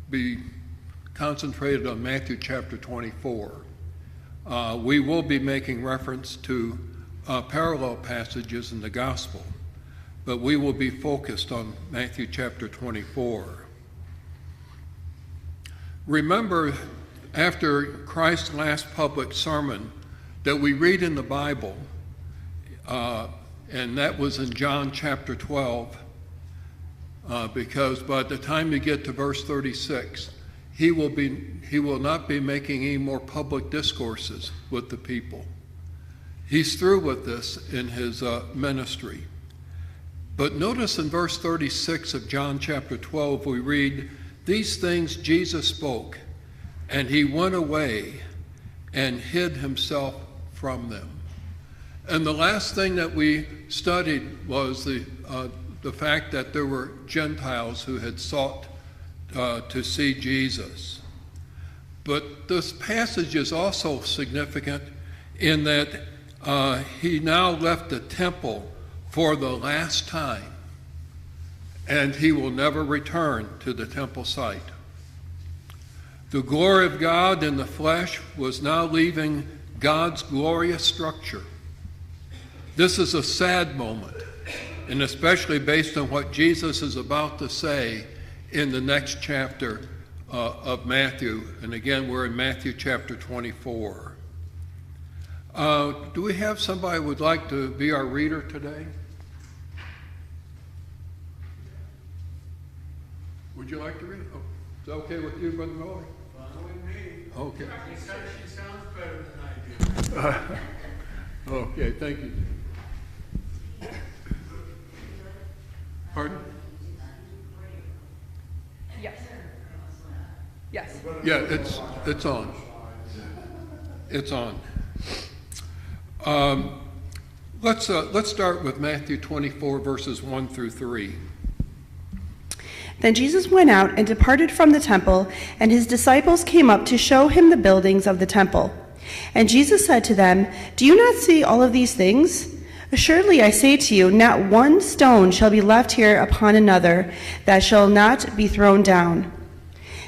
be concentrated on Matthew chapter 24. We will be making reference to parallel passages in the gospel, but we will be focused on Matthew chapter 24. Remember, after Christ's last public sermon that we read in the Bible, and that was in John chapter 12, because by the time you get to verse 36, he will not be making any more public discourses with the people. He's through with this in his ministry. But notice in verse 36 of John chapter 12, we read, "These things Jesus spoke, and he went away and hid himself from them." And the last thing that we studied was the fact that there were Gentiles who had sought to see Jesus. But this passage is also significant in that he now left the temple for the last time, and he will never return to the temple site. The glory of God in the flesh was now leaving God's glorious structure. This is a sad moment, and especially based on what Jesus is about to say in the next chapter of Matthew. And again, we're in Matthew chapter 24. Do we have somebody who would like to be our reader today? Would you like to read? Oh, is that okay with you, Brother Miller? Fine with me. Okay. She sounds better than I do. Okay, thank you. Pardon? Yes. Yes. Yeah, it's on. It's on. Let's start with Matthew 24, verses 1 through 3. Then Jesus went out and departed from the temple, and his disciples came up to show him the buildings of the temple. And Jesus said to them, "Do you not see all of these things? Assuredly I say to you, not one stone shall be left here upon another that shall not be thrown down."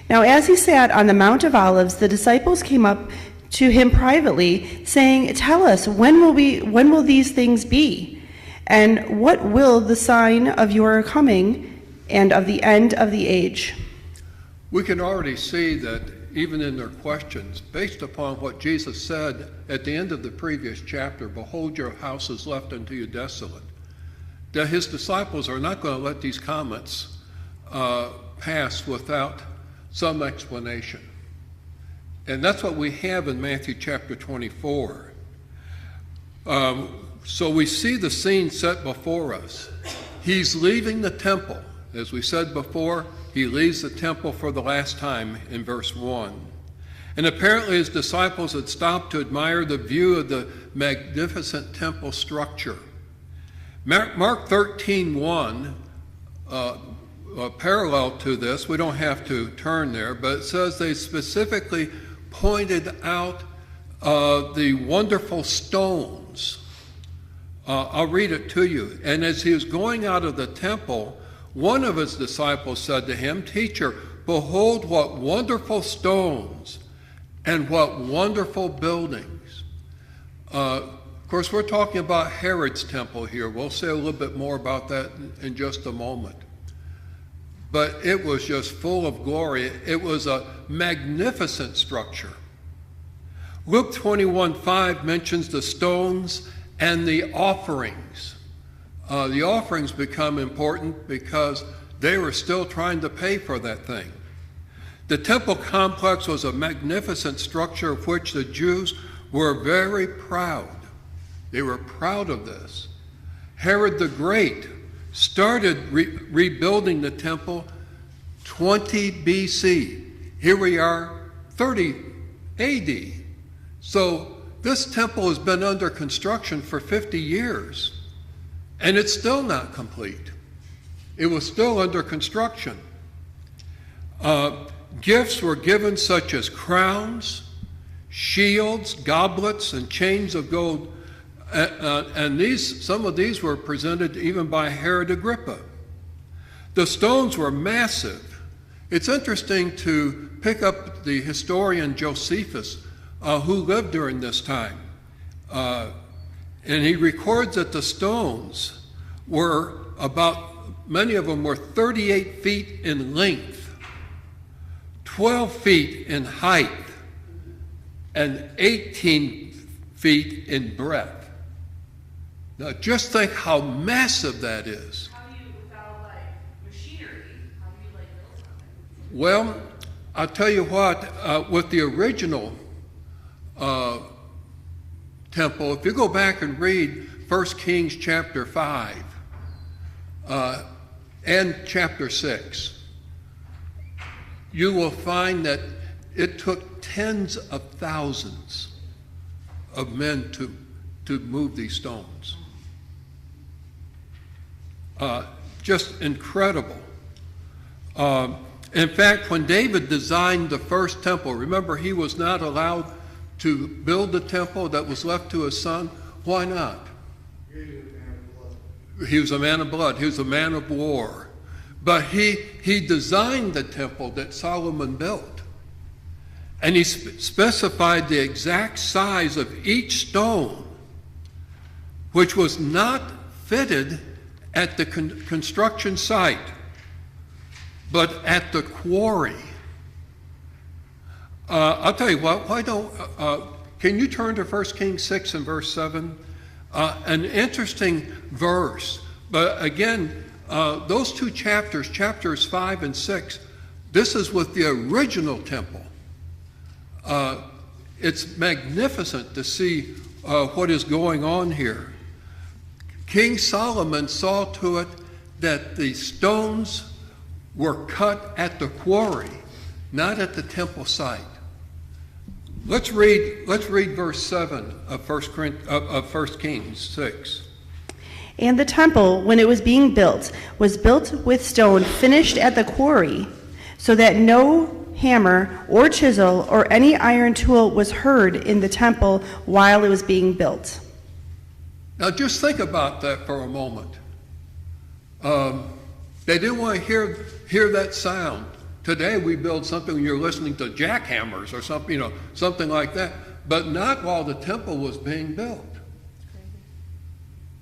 Now as he sat on the Mount of Olives, the disciples came up to him privately, saying, "Tell us, when will these things be? And what will the sign of your coming and of the end of the age?" We can already see that even in their questions, based upon what Jesus said at the end of the previous chapter, "Behold, your house is left unto you desolate," that his disciples are not going to let these comments pass without some explanation. And that's what we have in Matthew chapter 24. So we see the scene set before us. He's leaving the temple. As we said before, he leaves the temple for the last time in verse 1. And apparently his disciples had stopped to admire the view of the magnificent temple structure. Mark 13:1, parallel to this, we don't have to turn there, but it says they specifically pointed out the wonderful stones. I'll read it to you. "And as he was going out of the temple, one of his disciples said to him, 'Teacher, behold what wonderful stones and what wonderful buildings.'" Of course, we're talking about Herod's temple here. We'll say a little bit more about that in just a moment. But it was just full of glory. It was a magnificent structure. Luke 21:5 mentions the stones and the offerings. The offerings become important because they were still trying to pay for that thing. The temple complex was a magnificent structure of which the Jews were very proud. They were proud of this. Herod the Great started rebuilding the temple 20 BC. Here we are, 30 AD. So this temple has been under construction for 50 years, and it's still not complete. It was still under construction. Gifts were given such as crowns, shields, goblets, and chains of gold. And some of these were presented even by Herod Agrippa. The stones were massive. It's interesting to pick up the historian Josephus, who lived during this time. And he records that the stones were many of them were 38 feet in length, 12 feet in height, and 18 feet in breadth. Now just think how massive that is. How do you, without machinery, how do you build something? Well, I'll tell you what, with the original temple, if you go back and read 1 Kings chapter 5 and chapter 6, you will find that it took tens of thousands of men to move these stones. Just incredible. In fact, when David designed the first temple, remember he was not allowed to build the temple that was left to his son. Why not? He was a man of blood. He was a man of war. But he designed the temple that Solomon built. And he specified the exact size of each stone, which was not fitted at the construction site, but at the quarry. I'll tell you what, can you turn to 1 Kings 6 and verse 7? An interesting verse, but again, those two chapters, chapters 5 and 6, this is with the original temple. It's magnificent to see what is going on here. King Solomon saw to it that the stones were cut at the quarry, not at the temple site. Let's read verse 7 of 1 Kings 6. And the temple, when it was being built, was built with stone finished at the quarry, so that no hammer or chisel or any iron tool was heard in the temple while it was being built. Now just think about that for a moment. They didn't want to hear that sound. Today we build something when you're listening to jackhammers or something, something like that, but not while the temple was being built.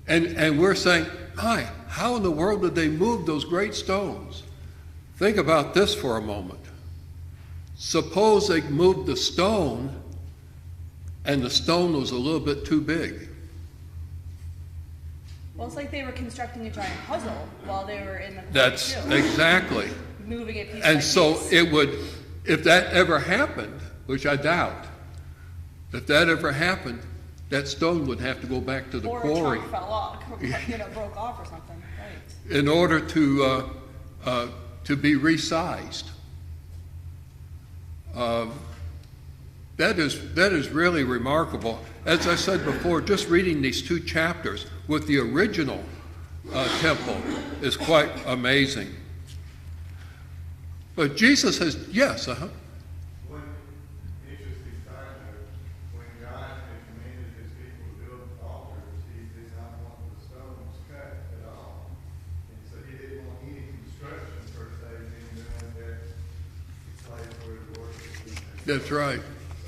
And we're saying, hi, how in the world did they move those great stones? Think about this for a moment. Suppose they moved the stone and the stone was a little bit too big. Well, it's like they were constructing a giant puzzle while they were in the That's exactly. moving it piece And by so piece. it would, if that ever happened, which I doubt, if that ever happened, that stone would have to go back to the or quarry a chunk fell off, broke off or something. Right. in order to be resized. That is really remarkable. As I said before, just reading these two chapters with the original temple is quite amazing. But Jesus has, yes, One interesting side note, when God had commanded his people to build altars, he did not want the stones cut at all. And so he didn't want any construction per se being done at that place where the worship was. that's right.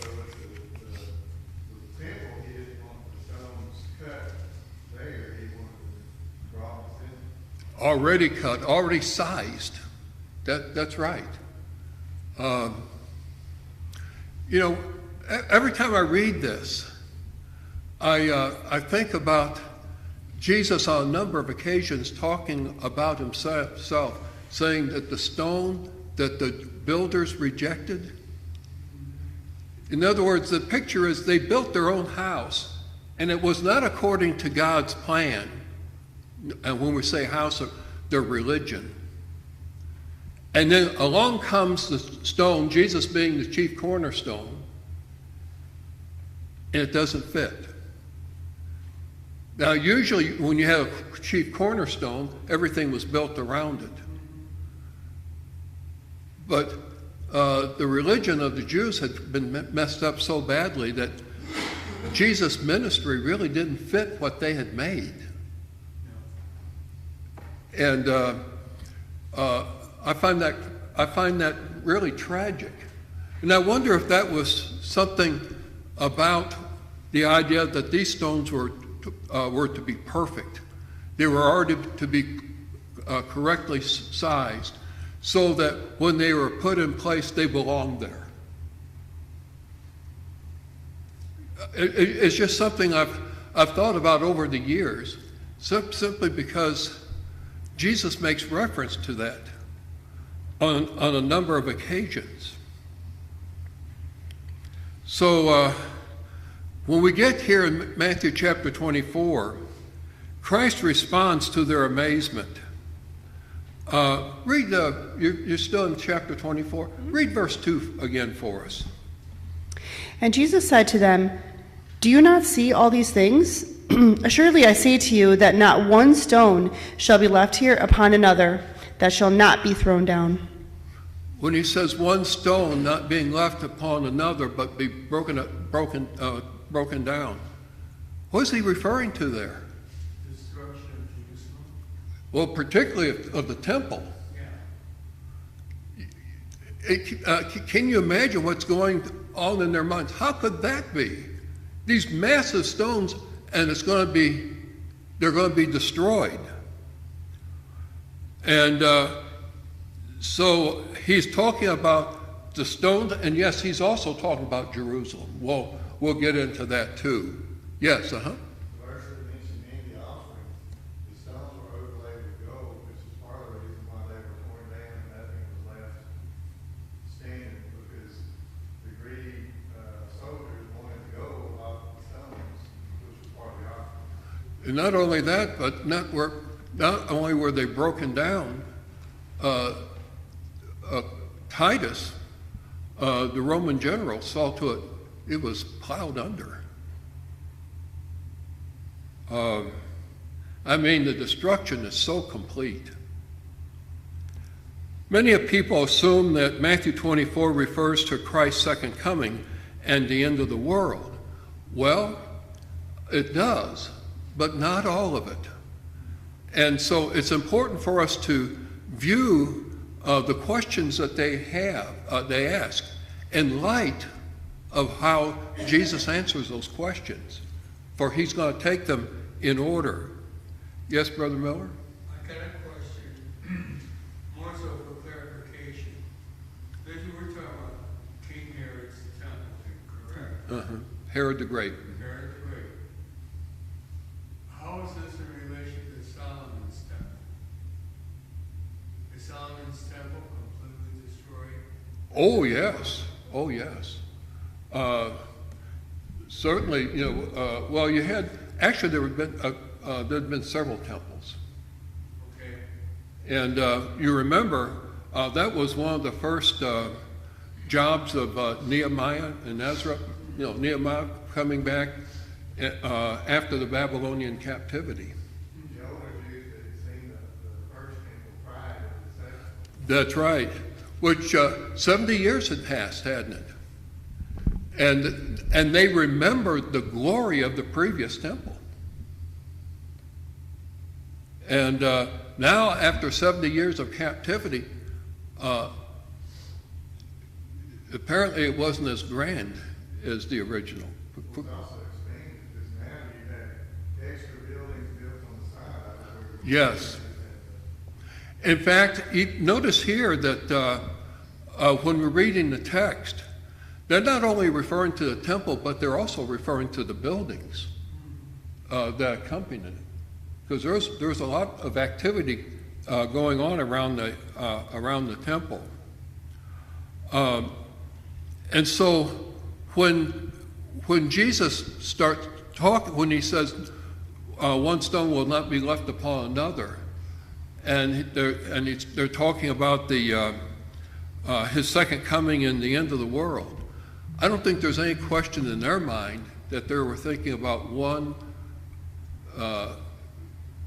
So with the temple, he didn't want the stones cut there, he wanted the bronze in. Already cut, already sized. That's right. Every time I read this, I think about Jesus on a number of occasions talking about himself, saying that the stone that the builders rejected. In other words, the picture is they built their own house, and it was not according to God's plan. And when we say house, their religion. And then along comes the stone, Jesus being the chief cornerstone, and it doesn't fit. Now, usually when you have a chief cornerstone, everything was built around it. But the religion of the Jews had been messed up so badly that Jesus' ministry really didn't fit what they had made. And I find that I find that really tragic. And I wonder if that was something about the idea that these stones were to be perfect. They were already to be correctly sized so that when they were put in place, they belonged there. It's just something I've thought about over the years, simply because Jesus makes reference to that on a number of occasions. So when we get here in Matthew chapter 24, Christ responds to their amazement. You're still in chapter 24? Read verse 2 again for us. And Jesus said to them, "Do you not see all these things? Assuredly I say to you that not one stone shall be left here upon another that shall not be thrown down." When he says one stone not being left upon another but be broken down, what is he referring to there? Destruction of Jerusalem. Well, particularly of the temple. Can you imagine what's going on in their minds? How could that be? These massive stones, and they're going to be destroyed. And so he's talking about the stones, and yes, he's also talking about Jerusalem. We'll get into that too. Yes, The verse that mentioned in the offering, the stones were overlaid with gold, which is part of the reason why they were torn down and nothing was left standing, because the greedy soldiers wanted the gold off the stones, which was part of the offering. and not only that, but not only were they broken down, Titus, the Roman general, saw to it, it was plowed under. The destruction is so complete. Many people assume that Matthew 24 refers to Christ's second coming and the end of the world. Well, it does, but not all of it. And so it's important for us to view the questions that they ask, in light of how Jesus answers those questions, for he's going to take them in order. Yes, Brother Miller? I got a question, more so for clarification. That you were talking about King Herod's temple, correct? Herod the Great. Herod the Great. How is this in relation to Solomon's temple? Is Solomon's temple completely destroyed? Oh, yes. Oh, yes. Certainly, you had, actually there'd been several temples. Okay. And you remember, that was one of the first jobs of Nehemiah and Ezra. Nehemiah coming back after the Babylonian captivity. The older Jews that had seen the first temple prior to the second. That's right. Which 70 years had passed, hadn't it? And they remembered the glory of the previous temple. And now, after 70 years of captivity, apparently it wasn't as grand as the original. It was also expanded, because now you have extra buildings built on the side of it. Yes. In fact, notice here that when we're reading the text, they're not only referring to the temple, but they're also referring to the buildings that accompany it. Because there's a lot of activity going on around the temple. And so when Jesus starts talking, when he says one stone will not be left upon another, and they're talking about his second coming and the end of the world, I don't think there's any question in their mind that they were thinking about one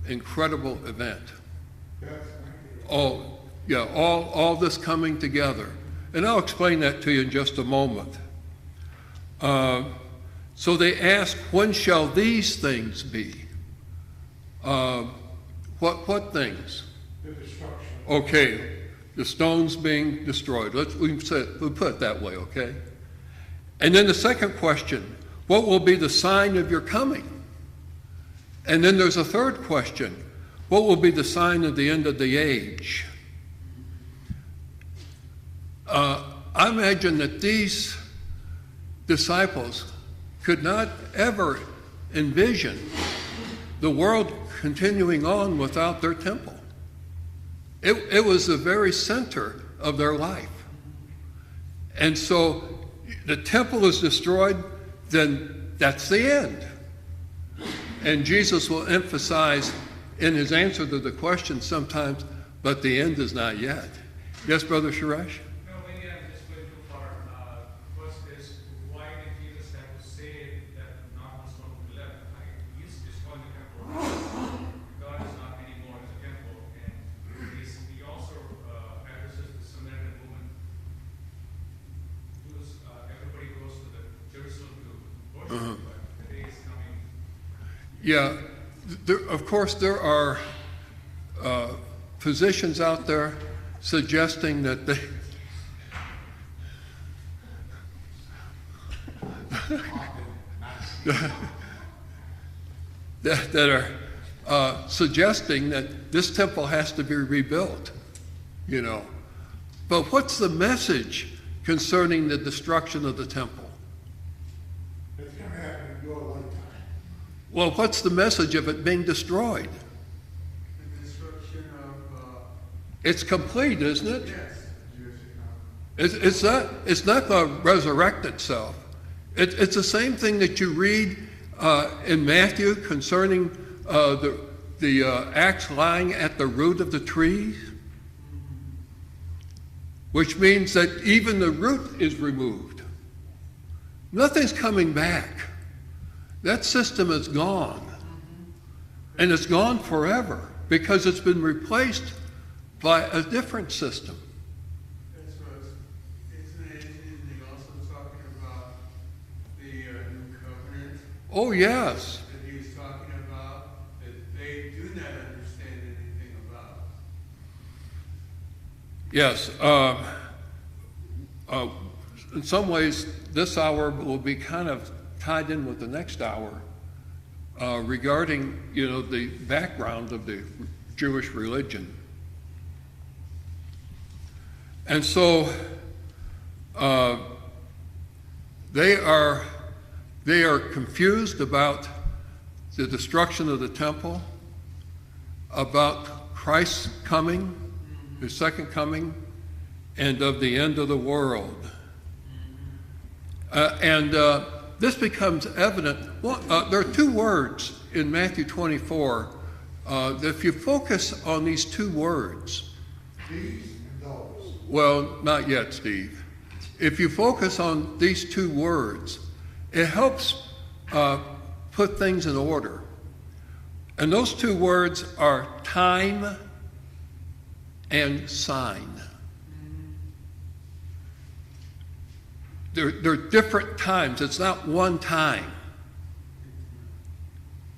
incredible event. All this coming together. And I'll explain that to you in just a moment. So they ask, when shall these things be? What things? The destruction. Okay, the stones being destroyed. We put it that way, okay? And then the second question, what will be the sign of your coming? And then there's a third question, what will be the sign of the end of the age? I imagine that these disciples could not ever envision the world continuing on without their temple. It was the very center of their life. And so the temple is destroyed, then that's the end. And Jesus will emphasize in his answer to the question sometimes, but the end is not yet. Yes, Brother Suresh? No, maybe I'm just going too far. First is, why did Jesus have to say that not one stone will be left? He's destroying the temple. God is not anymore in the temple. And he also addresses the Samaritan woman. Everybody goes to the Jerusalem to worship, but the day is coming. Yeah, of course there are positions out there suggesting that they that are suggesting that this temple has to be rebuilt, you know. But what's the message concerning the destruction of the temple? It's going to happen in your lifetime. Well, what's the message of it being destroyed? The destruction of, It's complete, isn't it? yes. It's not going to resurrect itself. It's the same thing that you read in Matthew concerning the axe lying at the root of the tree, which means that even the root is removed. Nothing's coming back. That system is gone. And it's gone forever because it's been replaced by a different system. That's what, isn't it interesting also talking about the new covenant Oh, yes. that he was talking about, that they do not understand anything about? Yes. In some ways, this hour will be kind of tied in with the next hour regarding, the background of the Jewish religion. And so they are confused about the destruction of the temple, about Christ's coming, his second coming, and of the end of the world. This becomes evident. Well, there are two words in Matthew 24 that if you focus on these two words, These and those. well, not yet, Steve. If you focus on these two words, it helps put things in order. And those two words are time and sign. They're different times. It's not one time.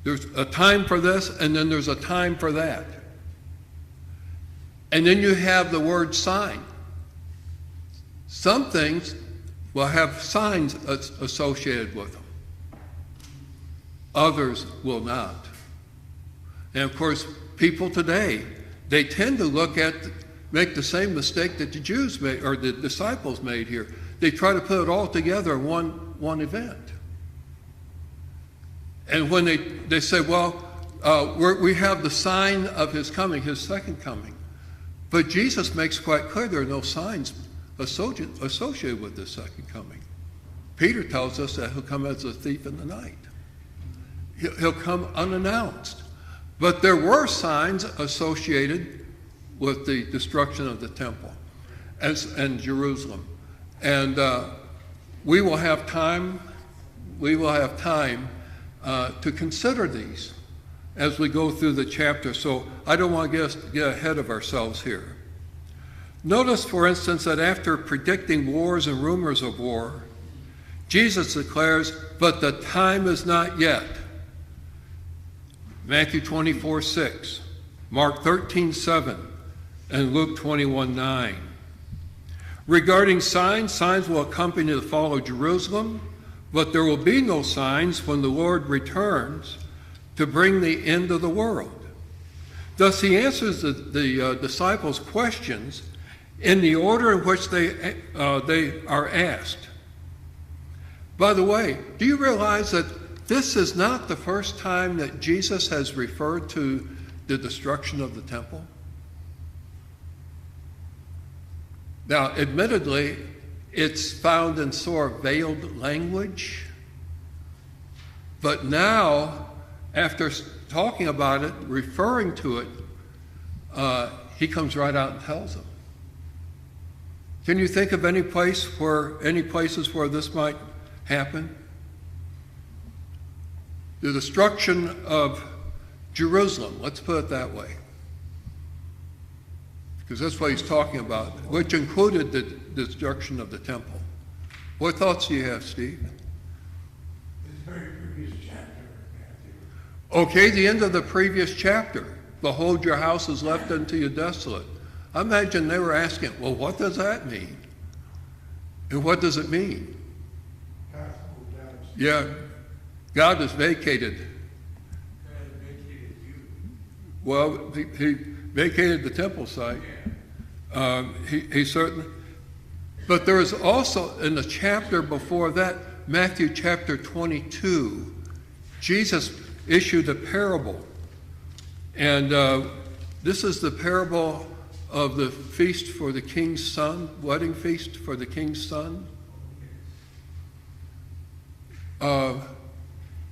There's a time for this, and then there's a time for that. And then you have the word sign. Some things will have signs associated with them. Others will not. And of course, people today, they tend to make the same mistake that the Jews made, or the disciples made here. They try to put it all together in one event. And when they say, well, we have the sign of his coming, his second coming. But Jesus makes quite clear there are no signs associated with this second coming. Peter tells us that he'll come as a thief in the night. He'll come unannounced. But there were signs associated with the destruction of the temple and Jerusalem. And we will have time to consider these as we go through the chapter. So I don't want to get ahead of ourselves here. Notice, for instance, that after predicting wars and rumors of war, Jesus declares, but the time is not yet. Matthew 24:6, Mark 13:7, and Luke 21:9. Regarding signs, signs will accompany the fall of Jerusalem, but there will be no signs when the Lord returns to bring the end of the world. Thus, he answers the disciples' questions in the order in which they are asked. By the way, do you realize that this is not the first time that Jesus has referred to the destruction of the temple? Now, admittedly, it's found in sort of veiled language, but now, after talking about it, referring to it, he comes right out and tells them. Can you think of any places where this might happen? The destruction of Jerusalem, let's put it that way, because that's what he's talking about, which included the destruction of the temple. What thoughts do you have, Steve? The very previous chapter, Matthew. Okay, the end of the previous chapter. Behold, your house is left unto you desolate. I imagine they were asking, well, what does that mean? And what does it mean? God's moved out. Yeah, God has vacated. God vacated you. Well, he vacated the temple site. He certainly. But there is also, in the chapter before that, Matthew chapter 22, Jesus issued a parable. And this is the parable of the feast for the king's son, wedding feast for the king's son.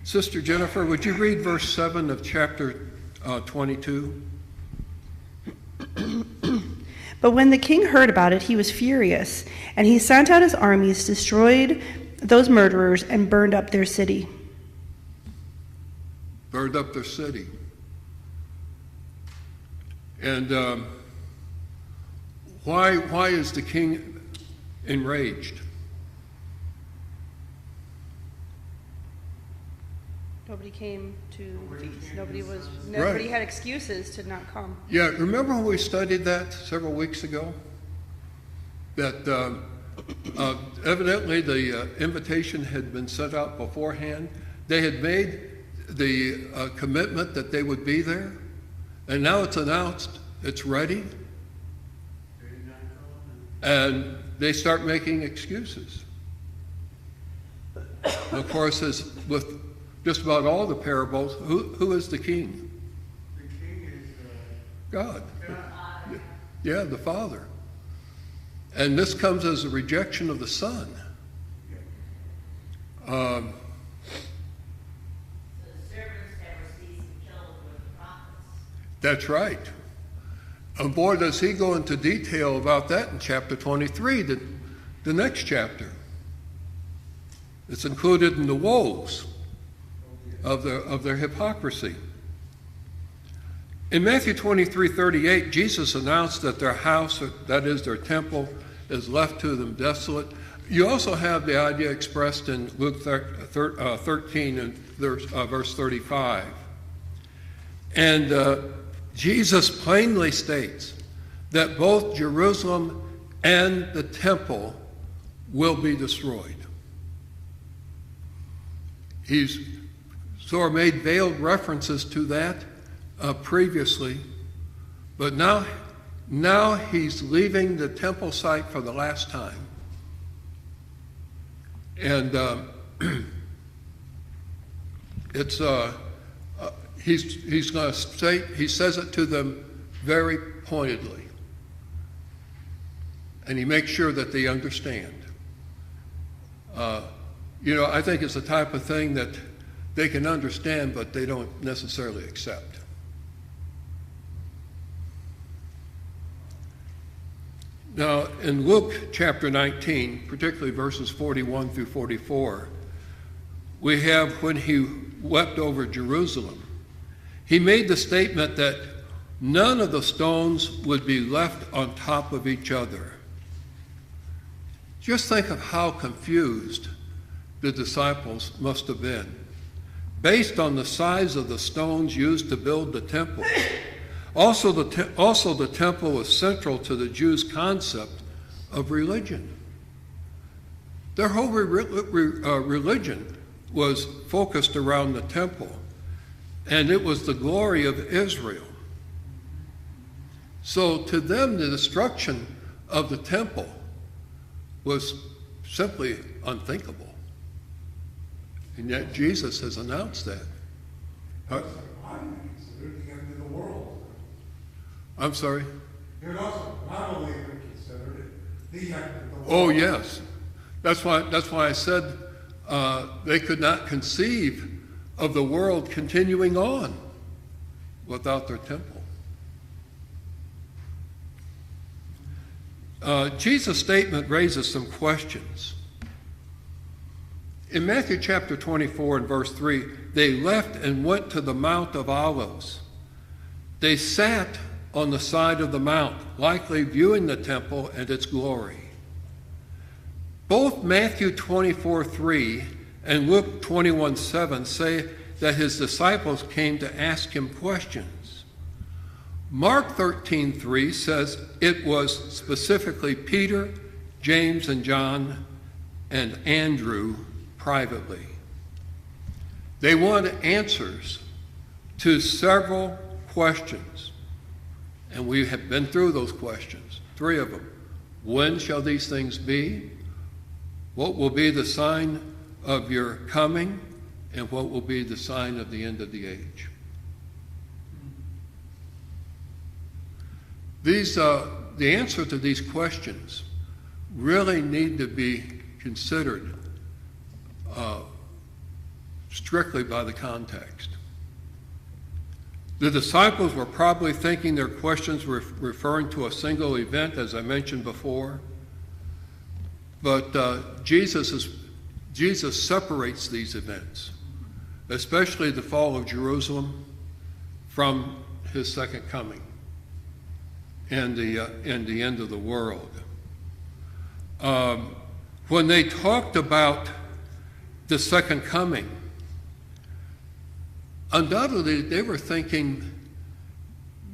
Sister Jennifer, would you read verse 7 of chapter 22? But when the king heard about it, he was furious, and he sent out his armies, destroyed those murderers, and burned up their city. Burned up their city. And why is the king enraged? Nobody came to the feast. Nobody Right. had excuses to not come. Yeah, remember when we studied that several weeks ago? That evidently the invitation had been sent out beforehand. They had made the commitment that they would be there, and now it's announced it's ready, They did not come. and they start making excuses. And of course, as with just about all the parables, who is the king? The king is God. God. Yeah, the Father. And this comes as a rejection of the Son. So the servants never cease to kill with the prophets. That's right. And boy, does he go into detail about that in chapter 23, the next chapter. It's included in the woes of their hypocrisy. In Matthew 23:38, Jesus announced that their house, that is their temple, is left to them desolate. You also have the idea expressed in Luke 13 and verse 35. And Jesus plainly states that both Jerusalem and the temple will be destroyed. He's sort of made veiled references to that previously, but now he's leaving the temple site for the last time. And it's he's going to state, he says it to them very pointedly, and he makes sure that they understand. I think it's the type of thing that they can understand, but they don't necessarily accept. Now, in Luke chapter 19, particularly verses 41 through 44, we have when he wept over Jerusalem, he made the statement that none of the stones would be left on top of each other. Just think of how confused the disciples must have been, based on the size of the stones used to build the temple. Also, the temple was central to the Jews' concept of religion. Their whole religion was focused around the temple, and it was the glory of Israel. So to them, the destruction of the temple was simply unthinkable. And yet Jesus has announced that. I considered the end of the world. I'm sorry? It also not only considered it the end of the world. Oh, yes. That's why I said they could not conceive of the world continuing on without their temple. Jesus' statement raises some questions. In Matthew chapter 24 and verse 3, they left and went to the Mount of Olives. They sat on the side of the mount, likely viewing the temple and its glory. Both Matthew 24:3 and Luke 21:7 say that his disciples came to ask him questions. Mark 13:3 says it was specifically Peter, James, and John, and Andrew privately. They wanted answers to several questions, and we have been through those questions, 3 of them. When shall these things be? What will be the sign of your coming? And what will be the sign of the end of the age? The answer to these questions really need to be considered strictly by the context. The disciples were probably thinking their questions were referring to a single event, as I mentioned before. But Jesus separates these events, especially the fall of Jerusalem, from his second coming and the end of the world. When they talked about the second coming, undoubtedly they were thinking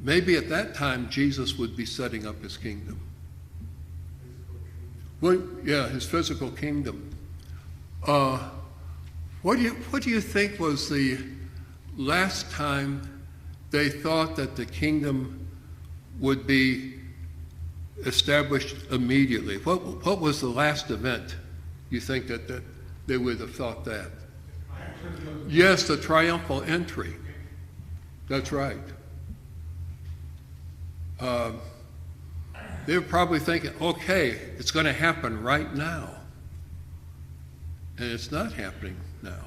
maybe at that time Jesus would be setting up his kingdom. Well, yeah, his physical kingdom. What do you think was the last time they thought that the kingdom would be established immediately? What was the last event you think that they would have thought that? Yes, the triumphal entry. That's right. They were probably thinking, okay, it's going to happen right now. And it's not happening now.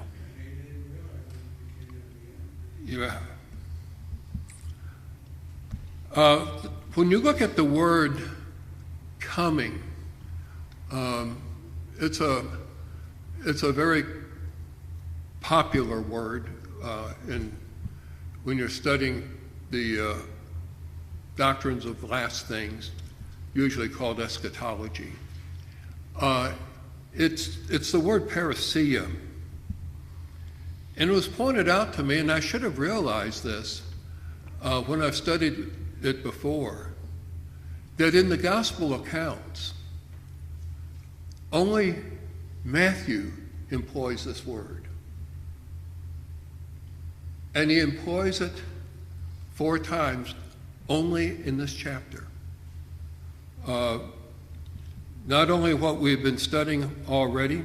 Yeah. When you look at the word coming, it's a very popular word when you're studying the doctrines of last things, usually called eschatology. It's the word parousia. And it was pointed out to me, and I should have realized this when I've studied it before, that in the gospel accounts, only Matthew employs this word. And he employs it 4 times only in this chapter. Not only what we've been studying already,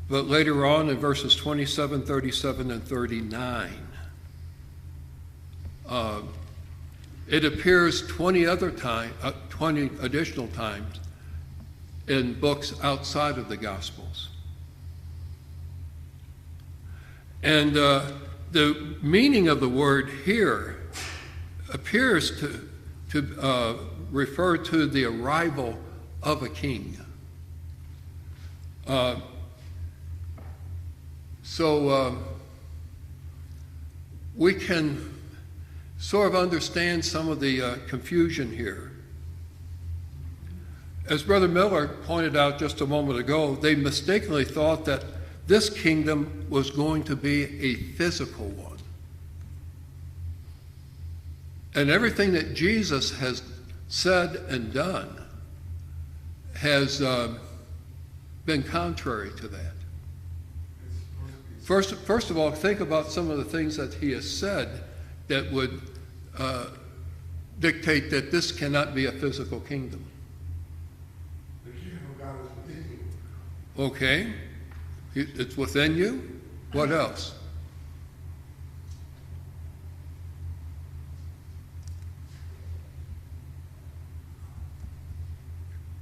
but later on in verses 27, 37, and 39. It appears 20 additional times in books outside of the Gospels. And the meaning of the word here appears to refer to the arrival of a king. So we can sort of understand some of the confusion here. As Brother Miller pointed out just a moment ago, they mistakenly thought that this kingdom was going to be a physical one. And everything that Jesus has said and done has been contrary to that. It's supposed to be First of all, think about some of the things that he has said that would dictate that this cannot be a physical kingdom. The kingdom of God is within you. Okay? It's within you? What else?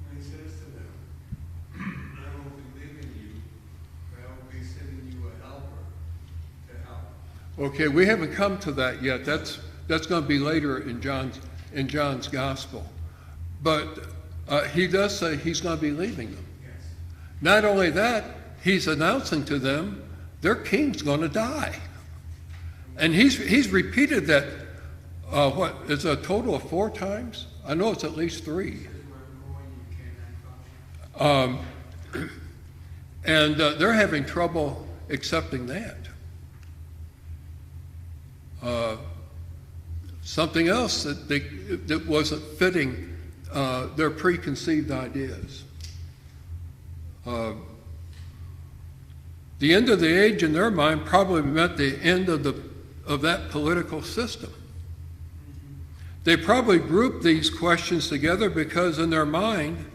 When he says to them, I will be leaving you, but I will be sending you a helper to help. Okay, we haven't come to that yet. That's going to be later in John's gospel. But he does say he's going to be leaving them. Yes. Not only that, he's announcing to them their king's going to die. And he's repeated that, what, it's a total of 4 times? I know it's at least 3. This is where I'm going, you cannot come. And they're having trouble accepting that. Something else that wasn't fitting their preconceived ideas. The end of the age in their mind probably meant the end of that political system. They probably grouped these questions together because in their mind,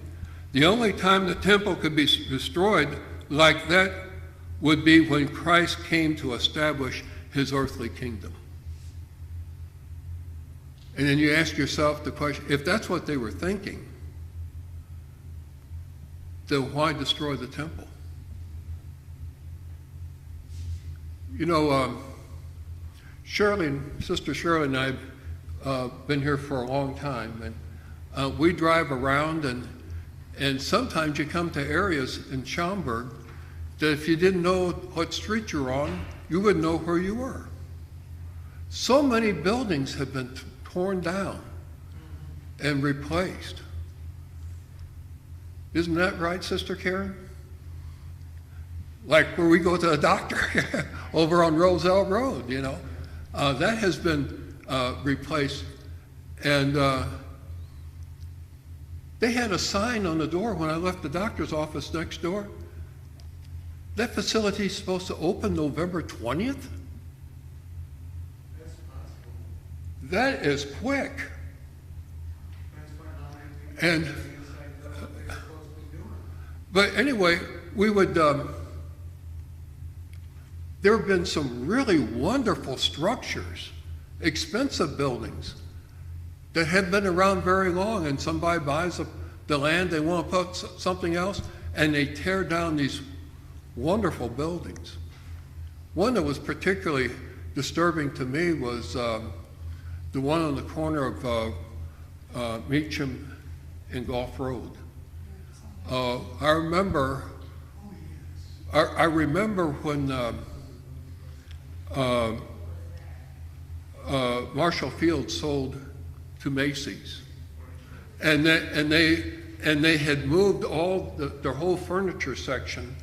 the only time the temple could be destroyed like that would be when Christ came to establish his earthly kingdom. And then you ask yourself the question, if that's what they were thinking, then why destroy the temple? You know, Sister Shirley and I have been here for a long time, and we drive around, and sometimes you come to areas in Schaumburg that if you didn't know what street you're on, you wouldn't know where you were. So many buildings have been torn down and replaced. Isn't that right, Sister Karen? Like where we go to the doctor over on Roselle Road, you know. That has been replaced. And they had a sign on the door when I left the doctor's office next door. That facility is supposed to open November 20th? That's possible. That is quick. That's why how many people And- are inside those they're supposed to be doing. But anyway, we would, there have been some really wonderful structures, expensive buildings that have been around very long, and somebody buys the land, they want to put something else, and they tear down these wonderful buildings. One that was particularly disturbing to me was the one on the corner of Meacham and Gulf Road. I remember when Marshall Field sold to Macy's, and they had moved all their whole furniture section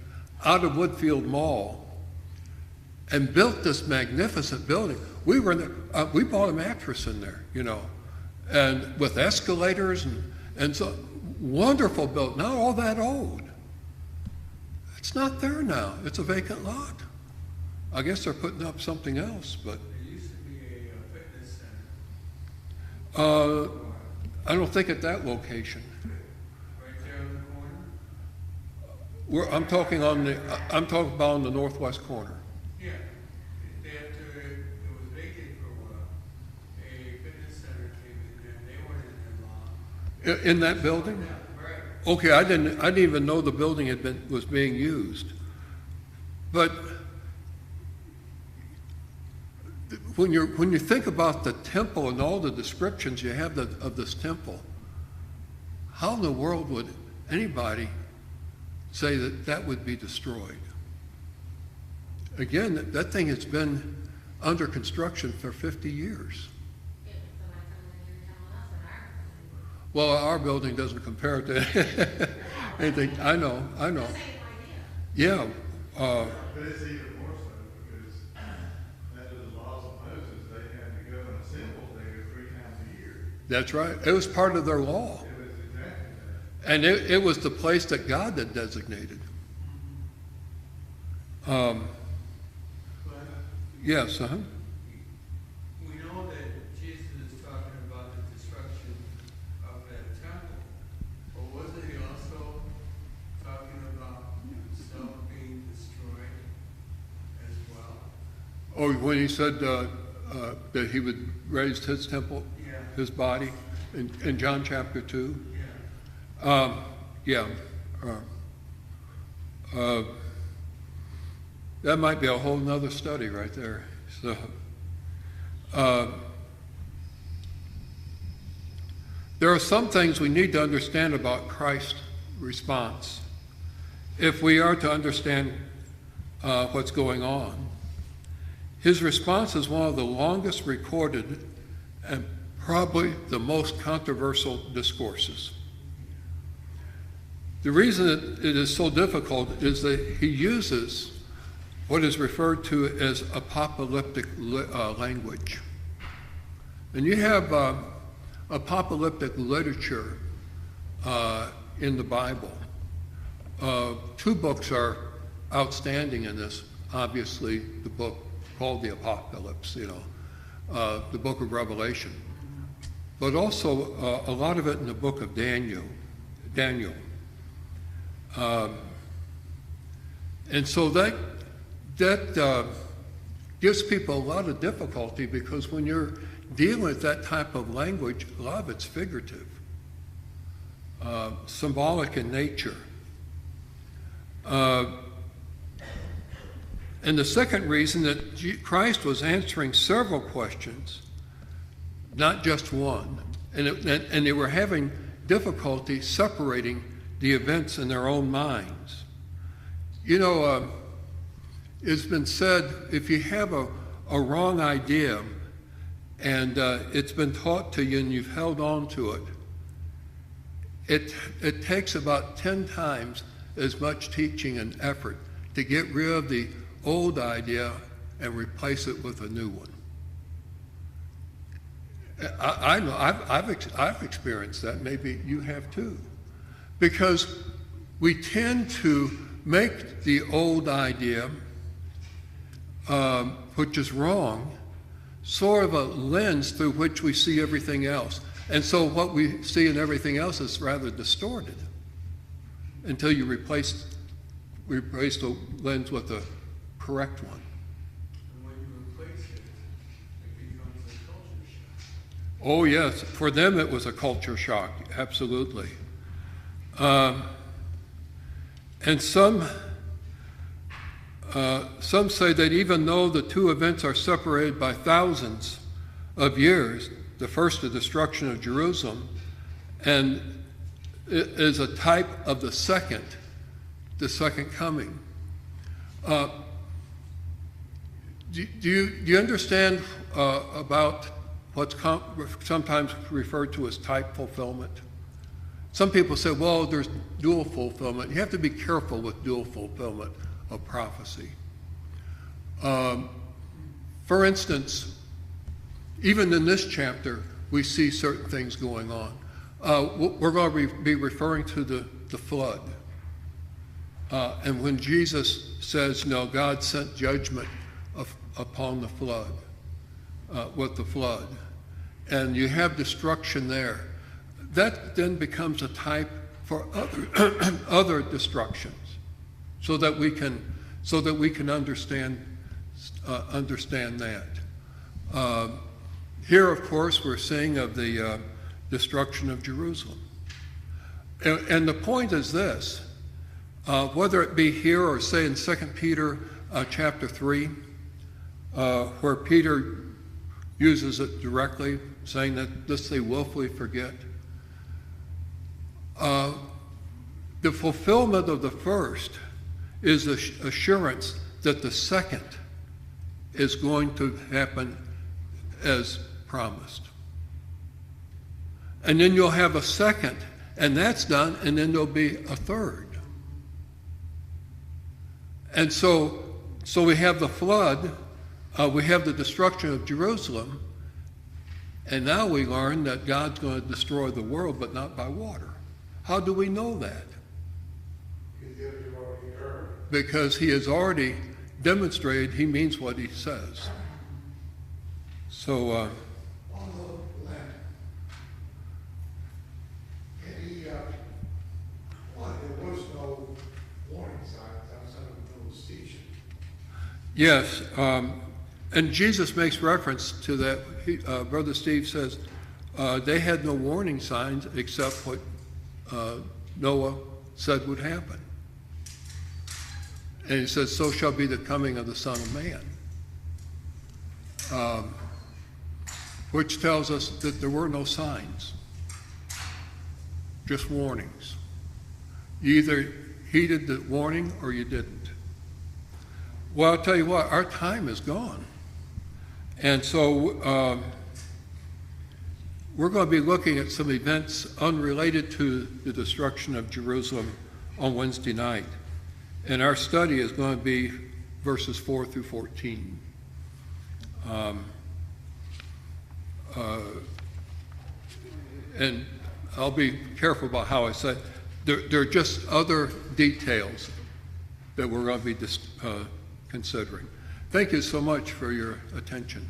out of Woodfield Mall and built this magnificent building. We were in there, we bought a mattress in there, you know, and with escalators and so wonderful built, not all that old. It's not there now. It's a vacant lot. I guess they're putting up something else, but There used to be a fitness center I don't think at that location. right there in the corner. I'm talking about on the northwest corner. Yeah, it was vacant for a while. A fitness center came in there, and they weren't in there long. In that building? Right. Okay, I didn't even know the building was being used. But when you think about the temple and all the descriptions you have of this temple, how in the world would anybody say that would be destroyed? Again, that thing has been under construction for 50 years. Well, our building doesn't compare to anything. I know. Yeah. But it's even more so because under the laws of Moses, they had to go and assemble there 3 times That's right. It was part of their law. It was exactly that. And it was the place that God had designated. But Yes, uh-huh. we know that Jesus is talking about the destruction of that temple. But wasn't he also talking about himself being destroyed as well? Oh, when he said that he would raise his temple, Yeah. his body, in John chapter 2. Yeah. Yeah. That might be a whole nother study right there. So, there are some things we need to understand about Christ's response if we are to understand what's going on. His response is one of the longest recorded and probably the most controversial discourses. The reason that it is so difficult is that he uses what is referred to as apocalyptic language. And you have apocalyptic literature in the Bible. Two books are outstanding in this. Obviously, the book called the Apocalypse, the book of Revelation. But also a lot of it in the book of Daniel. And so that gives people a lot of difficulty, because when you're dealing with that type of language, a lot of it's figurative, symbolic in nature. And the second reason that Christ was answering several questions, not just one, and they were having difficulty separating the events in their own minds. It's been said, if you have a wrong idea and it's been taught to you and you've held on to it, it takes about 10 times as much teaching and effort to get rid of the old idea and replace it with a new one. I know I've experienced that. Maybe you have too, because we tend to make the old idea, which is wrong, sort of a lens through which we see everything else. And so what we see in everything else is rather distorted until you replace the lens with a correct one. And when you replace it, it becomes a culture shock. Oh yes, for them it was a culture shock, absolutely. And some say that even though the two events are separated by thousands of years, the first, the destruction of Jerusalem, and it is a type of the second coming. Do you understand about what's sometimes referred to as type fulfillment? Some people say, well, there's dual fulfillment. You have to be careful with dual fulfillment of prophecy. For instance, even in this chapter, we see certain things going on. We're going to be referring to the flood. And when Jesus says, no, God sent judgment upon the flood, with the flood, and you have destruction there, that then becomes a type for other destructions, so that we can understand that. Here, of course, we're seeing of the destruction of Jerusalem, and the point is this: whether it be here or say in 2 Peter chapter 3, where Peter uses it directly, saying that this they willfully forget. The fulfillment of the first is the assurance that the second is going to happen as promised. And then you'll have a second, and that's done, and then there'll be a third. And so we have the flood, we have the destruction of Jerusalem, And now we learn that God's going to destroy the world, but not by water. How do we know that? Because he has already demonstrated he means what he says. So, On the land, there was no warning signs outside of the little station. yes, and Jesus makes reference to that. Brother Steve says they had no warning signs except what Noah said would happen. And he says, so shall be the coming of the Son of Man. Which tells us that there were no signs, just warnings. You either heeded the warning or you didn't. Well, I'll tell you what, our time is gone. And so we're going to be looking at some events unrelated to the destruction of Jerusalem on Wednesday night. And our study is going to be verses 4 through 14. And I'll be careful about how I say it. There are just other details that we're going to be considering. Thank you so much for your attention.